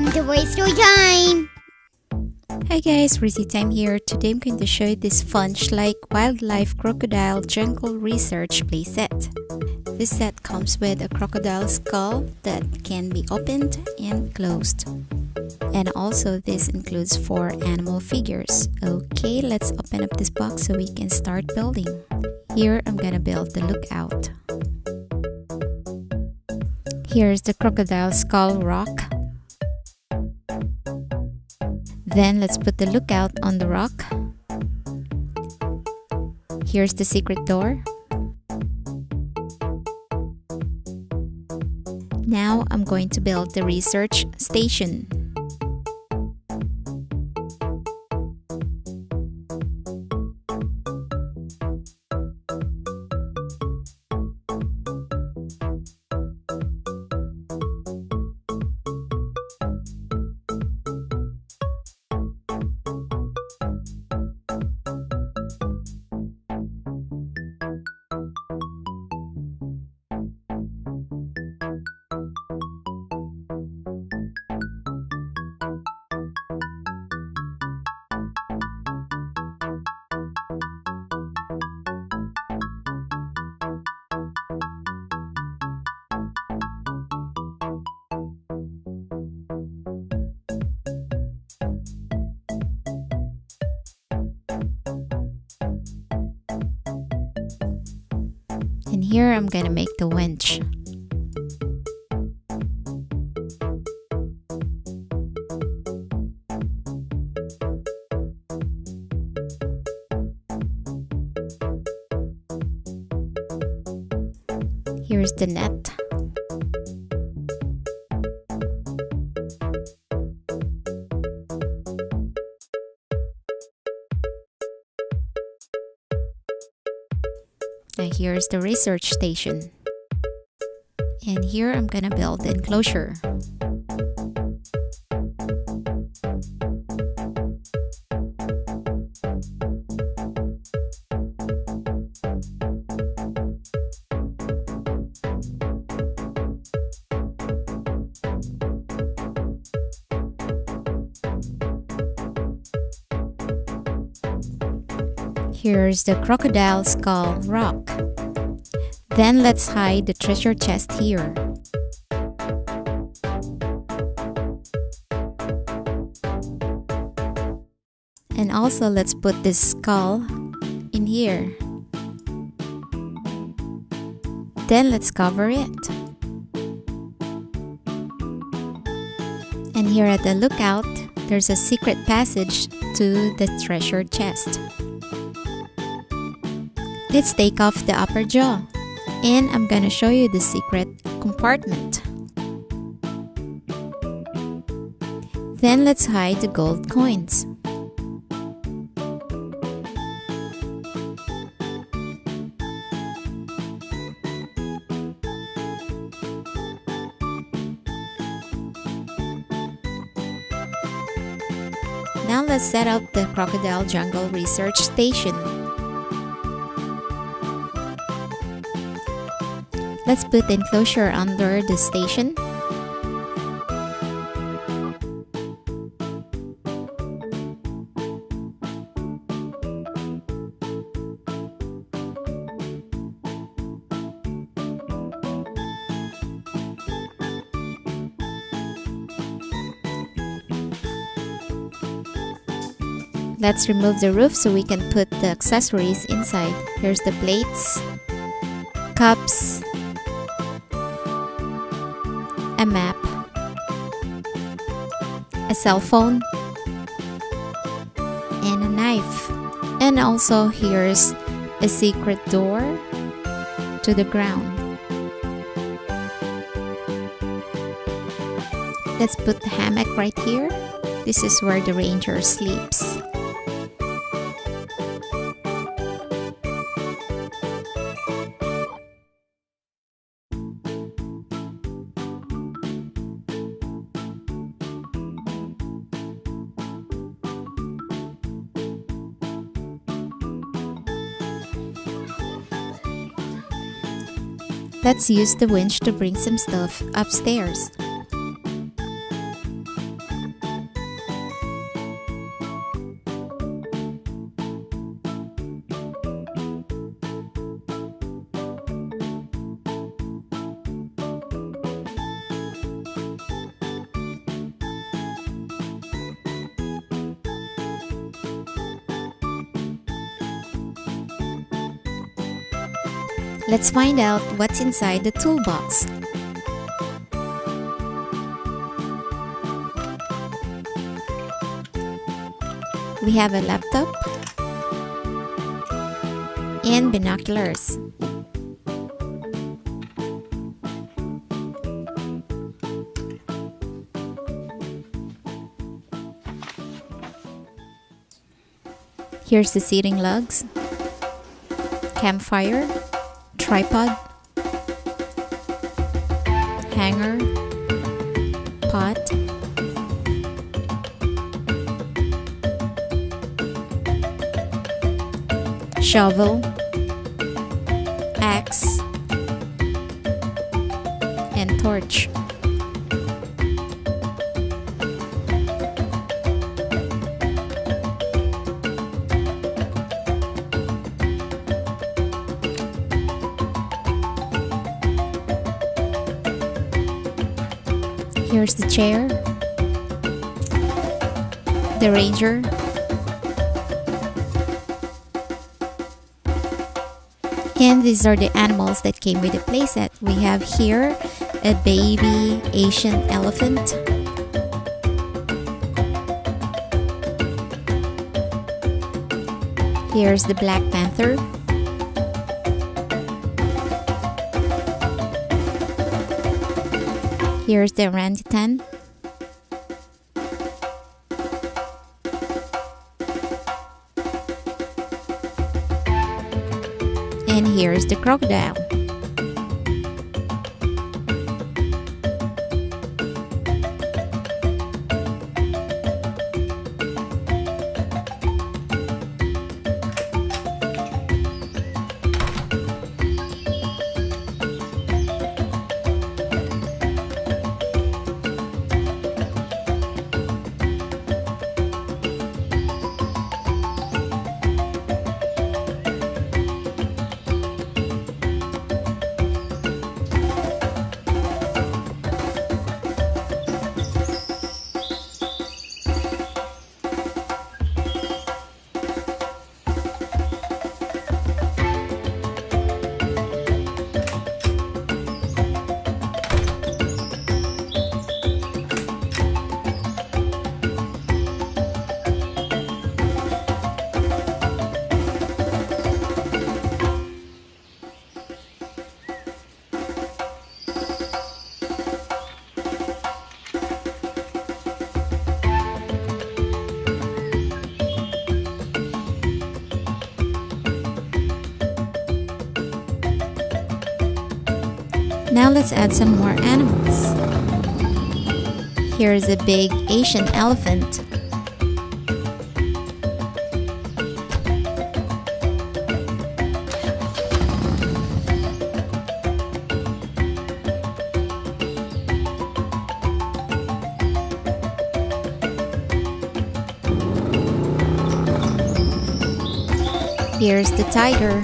Welcome to Voice Story Time! Hi guys, Rizzy Time here. Today I'm going to show you this fun Schleich WildLife Crocodile Jungle Research playset. This set comes with a crocodile skull that can be opened and closed. And also this includes 4 animal figures. Okay, let's open up this box so we can start building. Here I'm gonna build the lookout. Here's the crocodile skull rock. Then let's put the lookout on the rock. Here's the secret door. Now I'm going to build the research station. And here I'm gonna make the winch. Here's the net. Now here's the research station. And here I'm gonna build the enclosure. Here's the crocodile skull rock. Then let's hide the treasure chest here. And also let's put this skull in here. Then let's cover it. And here at the lookout, there's a secret passage to the treasure chest. Let's take off the upper jaw, and I'm gonna show you the secret compartment. Then let's hide the gold coins. Now let's set up the Crocodile Jungle Research Station. Let's put the enclosure under the station. Let's remove the roof so we can put the accessories inside. Here's the plates, cups, a map, a cell phone, and a knife. And also here's a secret door to the ground. Let's put the hammock right here. This is where the ranger sleeps. Let's use the winch to bring some stuff upstairs. Let's find out what's inside the toolbox. We have a laptop and binoculars. Here's the seating lugs, campfire, tripod, hanger, pot, shovel, axe, and torch. Here's the chair, the ranger, and these are the animals that came with the playset. We have here a baby Asian elephant, here's the Black Panther, here's the orangutan, and here's the crocodile. Now let's add some more animals. Here's a big Asian elephant. Here's the tiger.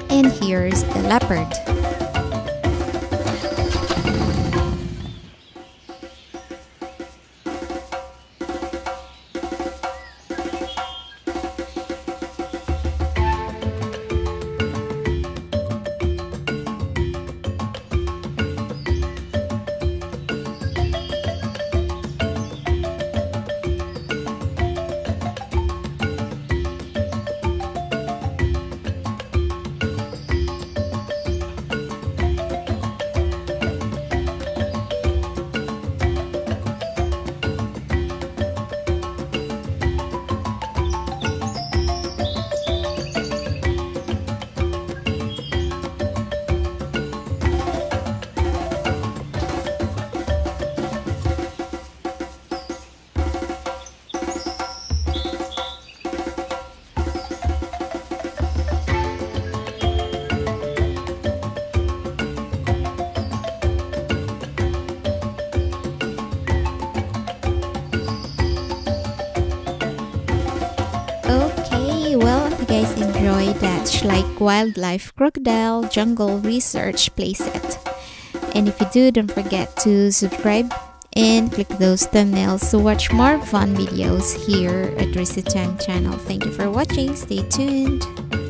And here's the leopard. enjoy that Schleich WildLife Crocodile Jungle Research playset. And if you do, don't forget to subscribe and click those thumbnails to watch more fun videos here at Time channel. Thank you for watching. Stay tuned.